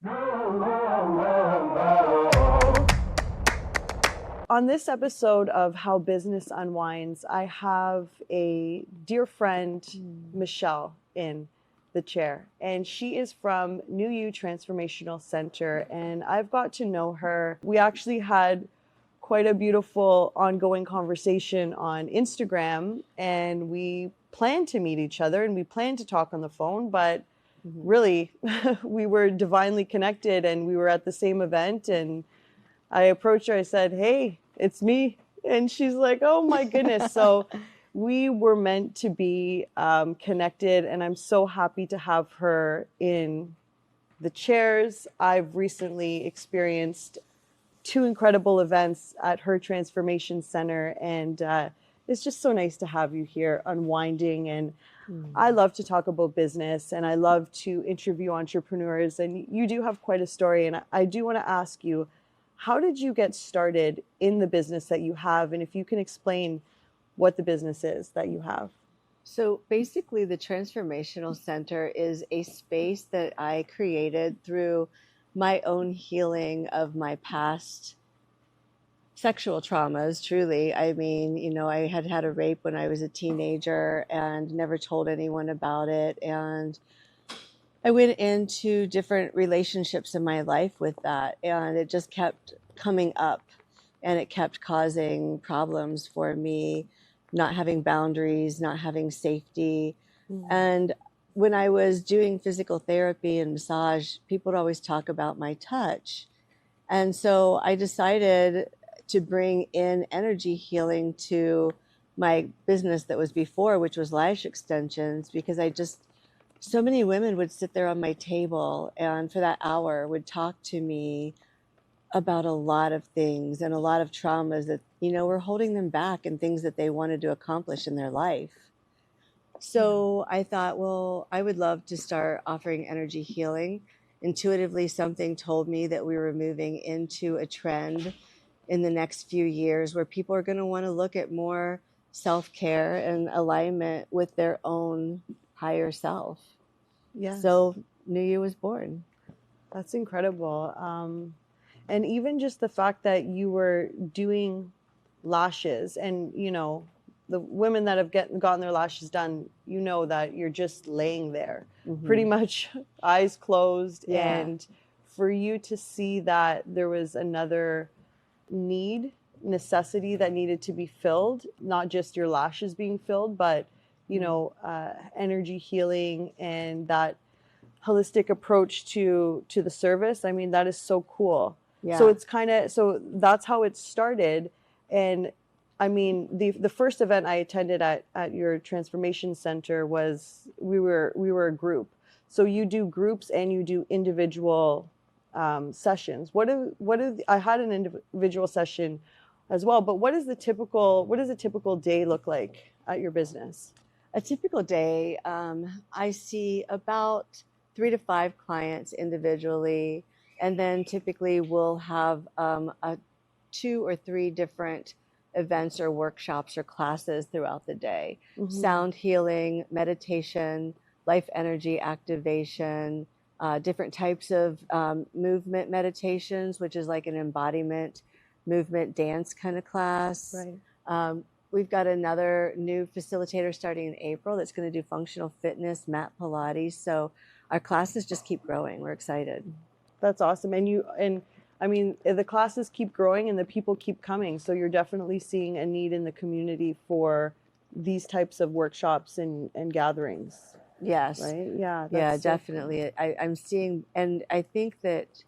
On this episode of How Business Unwinds, I have a dear friend, Michelle, in the chair. And she is from NuYou Transformational Center. And I've got to know her. We actually had quite a beautiful ongoing conversation on Instagram. And we planned to meet each other and we planned to talk on the phone. But really, we were divinely connected and we were at the same event. And I approached her, I said, "Hey, it's me." And she's like, "Oh my goodness." So we were meant to be connected, and I'm so happy to have her in the chairs. I've recently experienced two incredible events at her Transformation Center, and it's just so nice to have you here unwinding. And I love to talk about business, and I love to interview entrepreneurs, and you do have quite a story. And I do want to ask you, how did you get started in the business that you have? And if you can explain what the business is that you have. So basically, the Transformational Center is a space that I created through my own healing of my past sexual traumas, truly. I mean, I had had a rape when I was a teenager and never told anyone about it. And I went into different relationships in my life with that, and it just kept coming up and it kept causing problems for me, not having boundaries, not having safety. And when I was doing physical therapy and massage, people would always talk about my touch. And so I decided to bring in energy healing to my business that was before, which was lash extensions, because so many women would sit there on my table and for that hour would talk to me about a lot of things and a lot of traumas that, were holding them back and things that they wanted to accomplish in their life. So I thought, well, I would love to start offering energy healing. Intuitively, something told me that we were moving into a trend in the next few years where people are going to want to look at more self-care and alignment with their own higher self. Yes. So NuYou was born. That's incredible. And even just the fact that you were doing lashes and, the women that have gotten their lashes done, that you're just laying there pretty much eyes closed. Yeah. And for you to see that there was another necessity that needed to be filled, not just your lashes being filled, but, energy healing and that holistic approach to the service. I mean, that is so cool. Yeah. So it's so that's how it started. And I mean, the first event I attended at your Transformation Center was, we were a group. So you do groups and you do individual sessions. I had an individual session as well, but what does a typical day look like at your business? A typical day, I see about 3 to 5 clients individually, and then typically we'll have 2 or 3 different events or workshops or classes throughout the day. Sound healing, meditation, life energy activation, different types of movement meditations, which is like an embodiment movement dance kind of class. Right. We've got another new facilitator starting in April that's going to do functional fitness, mat Pilates. So our classes just keep growing. We're excited. That's awesome. And I mean, the classes keep growing and the people keep coming. So you're definitely seeing a need in the community for these types of workshops and gatherings. Yes. Right? Yeah. Yeah, definitely. I'm seeing, and I think that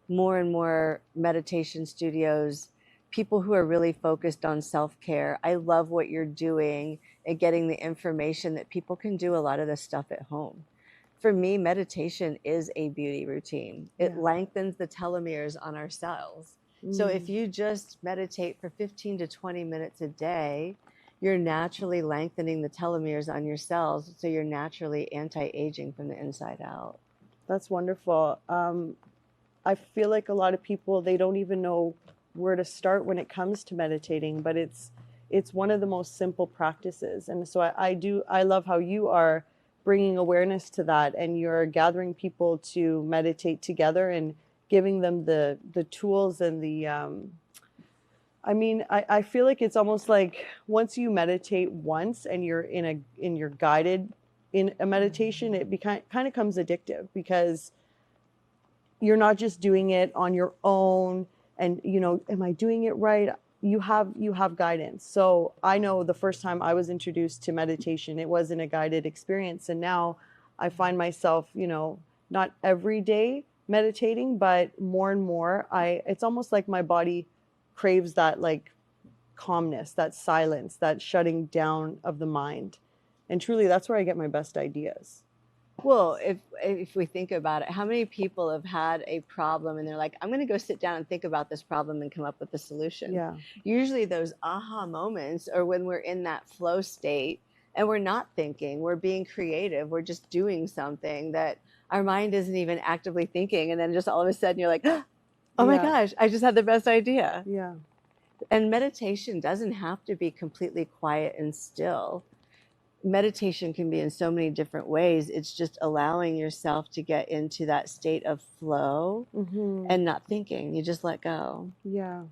more and more meditation studios, people who are really focused on self-care. I love what you're doing and getting the information that people can do a lot of this stuff at home. For me, meditation is a beauty routine. It lengthens the telomeres on our cells. So if you just meditate for 15 to 20 minutes a day, you're naturally lengthening the telomeres on your cells. So you're naturally anti-aging from the inside out. That's wonderful. I feel like a lot of people, they don't even know where to start when it comes to meditating, but it's one of the most simple practices. And so I love how you are bringing awareness to that, and you're gathering people to meditate together and giving them the tools and the I feel like it's almost like once you meditate once and you're you're guided in a meditation, it kind of comes addictive, because you're not just doing it on your own and, am I doing it right? You have guidance. So I know the first time I was introduced to meditation, it wasn't a guided experience. And now I find myself, not every day meditating, but more and more, it's almost like my body craves that, like, calmness, that silence, that shutting down of the mind. And truly, that's where I get my best ideas. Well, if we think about it, how many people have had a problem and they're like, I'm going to go sit down and think about this problem and come up with a solution? Yeah. Usually those aha moments are when we're in that flow state and we're not thinking, we're being creative, we're just doing something that our mind isn't even actively thinking. And then just all of a sudden you're like, oh my gosh, I just had the best idea. Yeah. And meditation doesn't have to be completely quiet and still. Meditation can be in so many different ways. It's just allowing yourself to get into that state of flow and not thinking. You just let go. Yeah.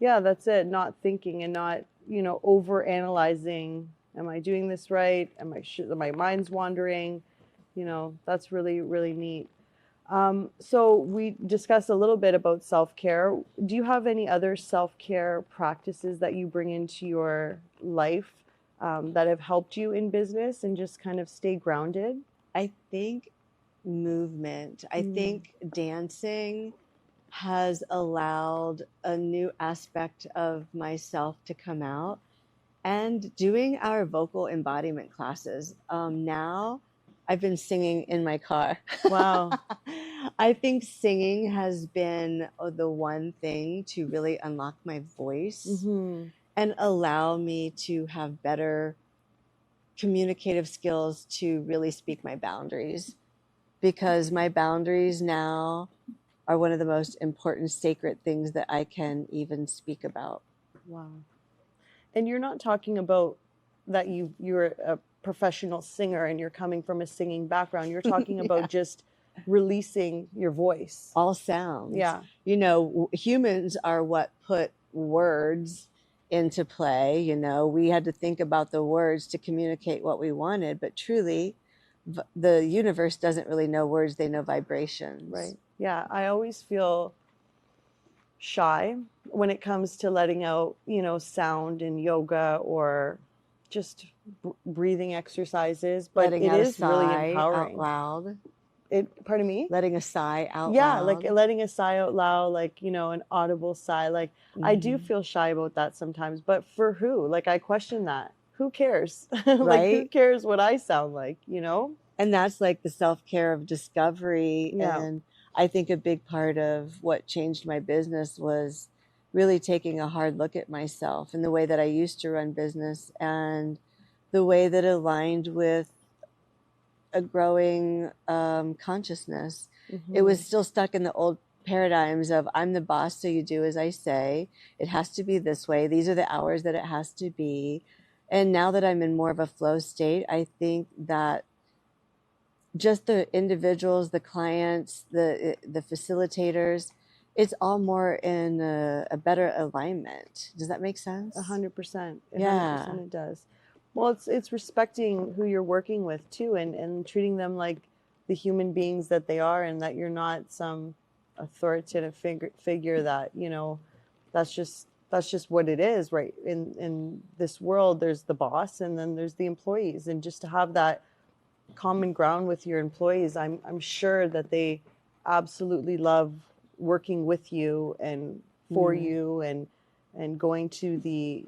That's it. Not thinking and not, over analyzing. Am I doing this right? My mind's wandering? That's really, really neat. So we discussed a little bit about self-care. Do you have any other self-care practices that you bring into your life that have helped you in business and just kind of stay grounded? I think movement. I think dancing has allowed a new aspect of myself to come out. And doing our vocal embodiment classes. Now I've been singing in my car. Wow. I think singing has been the one thing to really unlock my voice and allow me to have better communicative skills to really speak my boundaries, because my boundaries now are one of the most important sacred things that I can even speak about. Wow. And you're not talking about that you're a professional singer and you're coming from a singing background. You're talking about just releasing your voice. All sounds. Yeah. Humans are what put words into play. We had to think about the words to communicate what we wanted, but truly the universe doesn't really know words, they know vibrations. Right. Yeah. I always feel shy when it comes to letting out, sound in yoga or just breathing exercises, but letting it out is a sigh really empowering. out loud. Pardon me? Letting a sigh out loud. Yeah, like letting a sigh out loud, like, an audible sigh. Like, I do feel shy about that sometimes, but for who? Like, I question that. Who cares? Like, Right? who cares what I sound like, And that's like the self-care of discovery. Yeah. And I think a big part of what changed my business was really taking a hard look at myself and the way that I used to run business and the way that aligned with a growing consciousness. It was still stuck in the old paradigms of I'm the boss, so you do as I say. It has to be this way. These are the hours that it has to be. And now that I'm in more of a flow state, I think that just the individuals, the clients, the facilitators, it's all more in a better alignment. Does that make sense? 100%. Yeah. 100% it does. Well, it's respecting who you're working with too, and treating them like the human beings that they are, and that you're not some authoritative figure that, that's just what it is, right? In this world, there's the boss and then there's the employees, and just to have that common ground with your employees, I'm sure that they absolutely love working with you and for you, and going to the,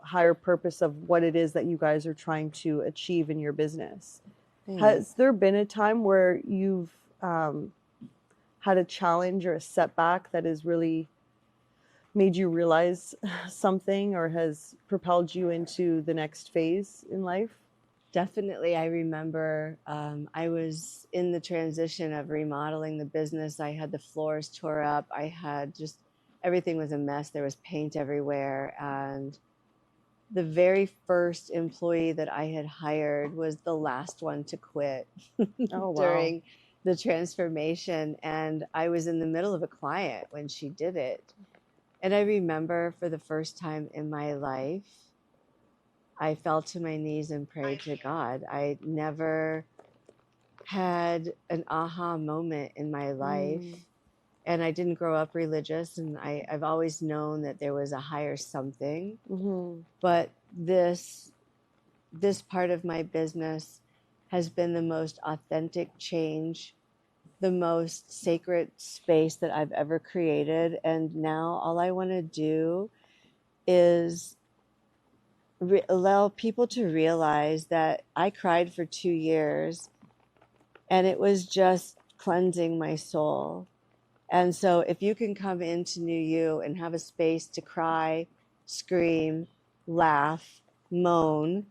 higher purpose of what it is that you guys are trying to achieve in your business. Has there been a time where you've had a challenge or a setback that has really made you realize something or has propelled you into the next phase in life? Definitely. I remember I was in the transition of remodeling the business. I had the floors tore up. I had just, everything was a mess. There was paint everywhere. And the very first employee that I had hired was the last one to quit Oh, wow. during the transformation. And I was in the middle of a client when she did it. And I remember for the first time in my life, I fell to my knees and prayed to God. I never had an aha moment in my life. And I didn't grow up religious, and I've always known that there was a higher something. But this part of my business has been the most authentic change, the most sacred space that I've ever created. And now all I want to do is allow people to realize that I cried for 2 years, and it was just cleansing my soul. And so if you can come into NuYou and have a space to cry, scream, laugh, moan,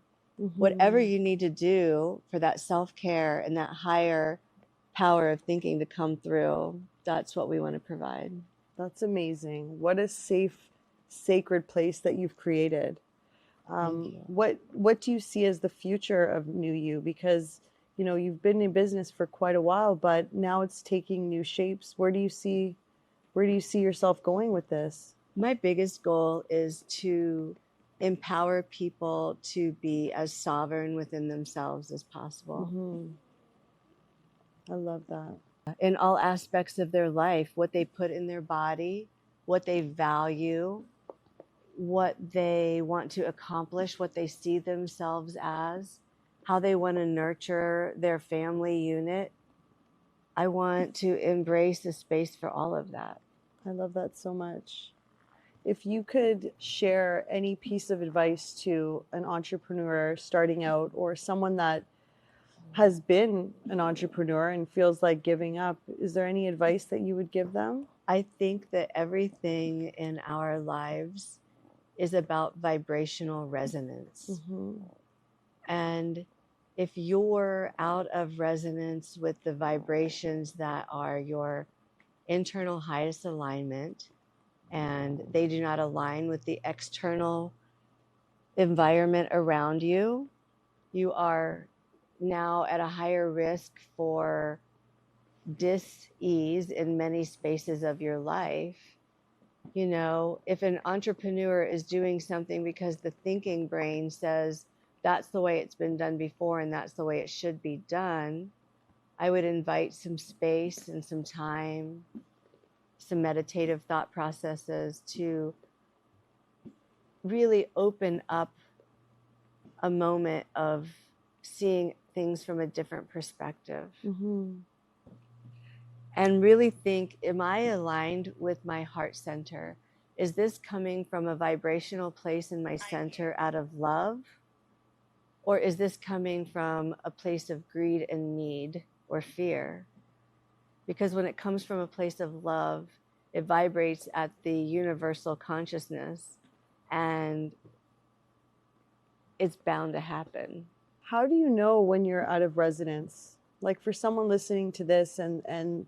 whatever you need to do for that self-care and that higher power of thinking to come through, that's what we want to provide. That's amazing. What a safe, sacred place that you've created. What do you see as the future of NuYou? Because you've been in business for quite a while, but now it's taking new shapes. Where do you see yourself going with this? My biggest goal is to empower people to be as sovereign within themselves as possible. I love that. In all aspects of their life, what they put in their body, what they value, what they want to accomplish, what they see themselves as, how they want to nurture their family unit. I want to embrace the space for all of that. I love that so much. If you could share any piece of advice to an entrepreneur starting out, or someone that has been an entrepreneur and feels like giving up, is there any advice that you would give them? I think that everything in our lives is about vibrational resonance. And if you're out of resonance with the vibrations that are your internal highest alignment, and they do not align with the external environment around you, you are now at a higher risk for dis-ease in many spaces of your life. If an entrepreneur is doing something because the thinking brain says that's the way it's been done before and that's the way it should be done, I would invite some space and some time, some meditative thought processes to really open up a moment of seeing things from a different perspective. And really think, am I aligned with my heart center? Is this coming from a vibrational place in my center out of love? Or is this coming from a place of greed and need or fear? Because when it comes from a place of love, it vibrates at the universal consciousness, and it's bound to happen. How do you know when you're out of resonance? Like, for someone listening to this and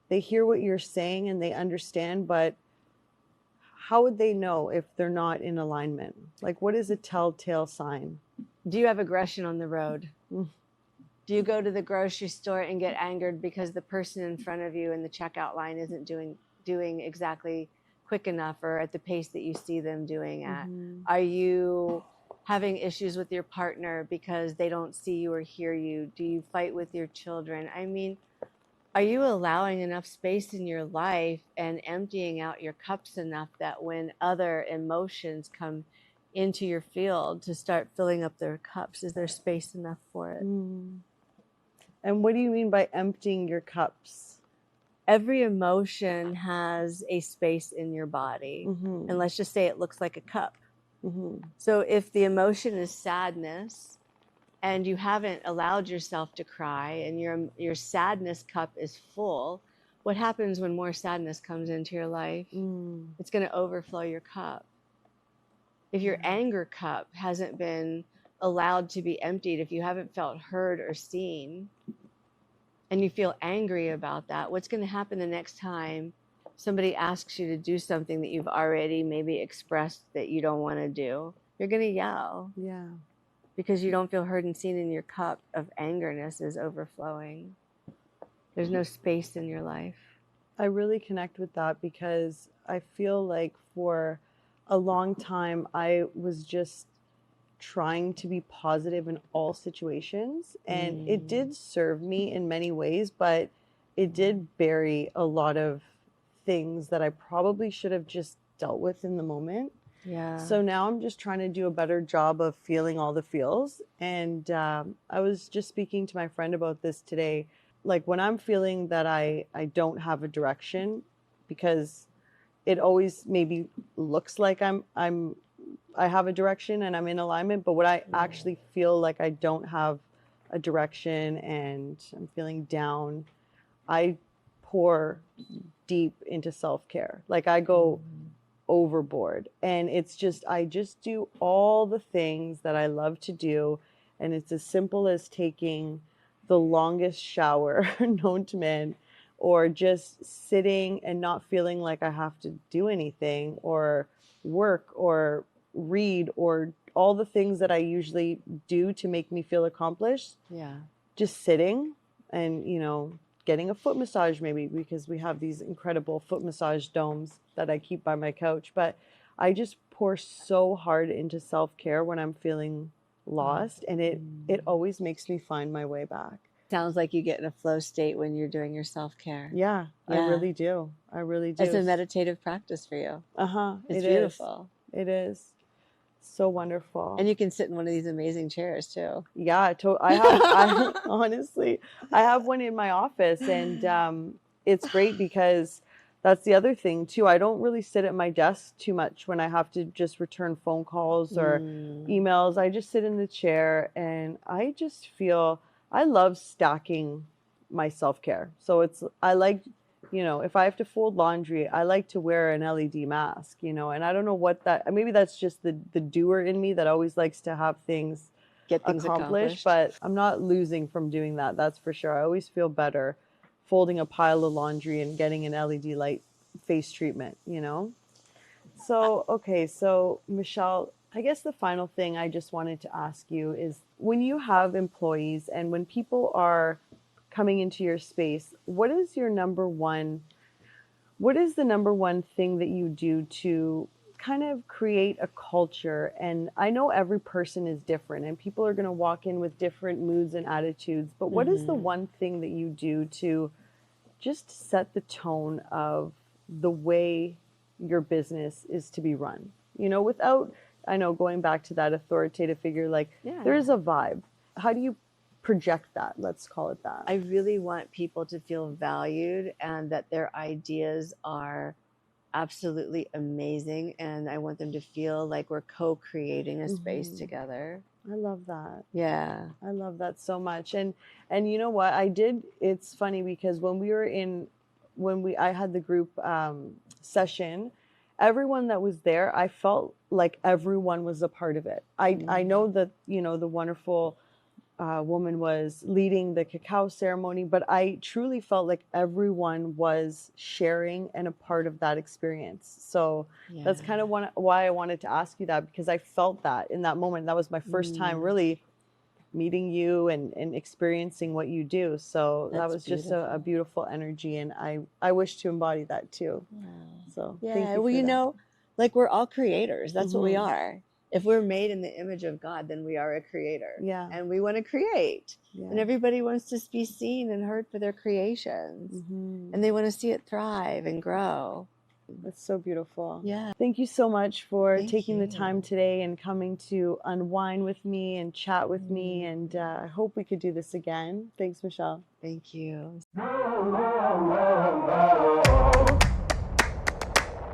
they hear what you're saying and they understand, but how would they know if they're not in alignment? Like, what is a telltale sign? Do you have aggression on the road? Do you go to the grocery store and get angered because the person in front of you in the checkout line isn't doing exactly quick enough or at the pace that you see them doing at? Are you having issues with your partner because they don't see you or hear you? Do you fight with your children? I mean, are you allowing enough space in your life and emptying out your cups enough that when other emotions come into your field to start filling up their cups, is there space enough for it? And what do you mean by emptying your cups? Every emotion has a space in your body. And let's just say it looks like a cup. So if the emotion is sadness and you haven't allowed yourself to cry and your sadness cup is full, what happens when more sadness comes into your life? It's going to overflow your cup. If your anger cup hasn't been allowed to be emptied, if you haven't felt heard or seen, and you feel angry about that, what's going to happen the next time somebody asks you to do something that you've already maybe expressed that you don't want to do? you're going to yell Yeah. because you don't feel heard and seen, and your cup of angerness is overflowing. There's no space in your life. I really connect with that because I feel like for a long time I was just trying to be positive in all situations, and it did serve me in many ways, but it did bury a lot of things that I probably should have just dealt with in the moment. Yeah. So now I'm just trying to do a better job of feeling all the feels. And I was just speaking to my friend about this today. Like when I'm feeling that I don't have a direction, because it always maybe looks like I have a direction and I'm in alignment, but when I actually feel like I don't have a direction and I'm feeling down, I pour deep into self-care. Like I go overboard, and it's just I just do all the things that I love to do, and it's as simple as taking the longest shower known to man, or just sitting and not feeling like I have to do anything or work or read or all the things that I usually do to make me feel accomplished. Yeah. Just sitting and, getting a foot massage maybe, because we have these incredible foot massage domes that I keep by my couch. But I just pour so hard into self-care when I'm feeling lost, and it always makes me find my way back. Sounds like you get in a flow state when you're doing your self-care. Yeah, Yeah. I really do. I really do. It's a meditative practice for you. It's beautiful. It is so wonderful. And you can sit in one of these amazing chairs too. Yeah, I honestly, I have one in my office, and it's great because that's the other thing too. I don't really sit at my desk too much when I have to just return phone calls or emails. I just sit in the chair, and I just feel I love stacking my self-care. So I like, if I have to fold laundry, I like to wear an LED mask, and I don't know what maybe that's just the doer in me that always likes to have things Get things accomplished. But I'm not losing from doing that. That's for sure. I always feel better folding a pile of laundry and getting an LED light face treatment, So, okay. So Michelle, I guess the final thing I just wanted to ask you is, when you have employees and when people are coming into your space, what is the number one thing that you do to kind of create a culture? And I know every person is different and people are going to walk in with different moods and attitudes, but what is the one thing that you do to just set the tone of the way your business is to be run? Without, I know, going back to that authoritative figure, like there is a vibe. How do you project that? Let's call it that. I really want people to feel valued and that their ideas are absolutely amazing, and I want them to feel like we're co-creating a space together. I love that. Yeah. I love that so much. And you know what? It's funny because when I had the group session, everyone that was there, I felt like everyone was a part of it. I know that, the wonderful woman was leading the cacao ceremony, but I truly felt like everyone was sharing and a part of that experience. So that's kind of why I wanted to ask you that, because I felt that in that moment. That was my first time really meeting you and experiencing what you do. So that was just a beautiful energy, and I wish to embody that too. So thank you. Well, like we're all creators. That's what we are. If we're made in the image of God, then we are a creator. Yeah. And we want to create. Yeah. And everybody wants to be seen and heard for their creations. And they want to see it thrive and grow. That's so beautiful. Yeah. Thank you so much for taking the time today and coming to unwind with me and chat with me. And I hope we could do this again. Thanks, Michelle. Thank you.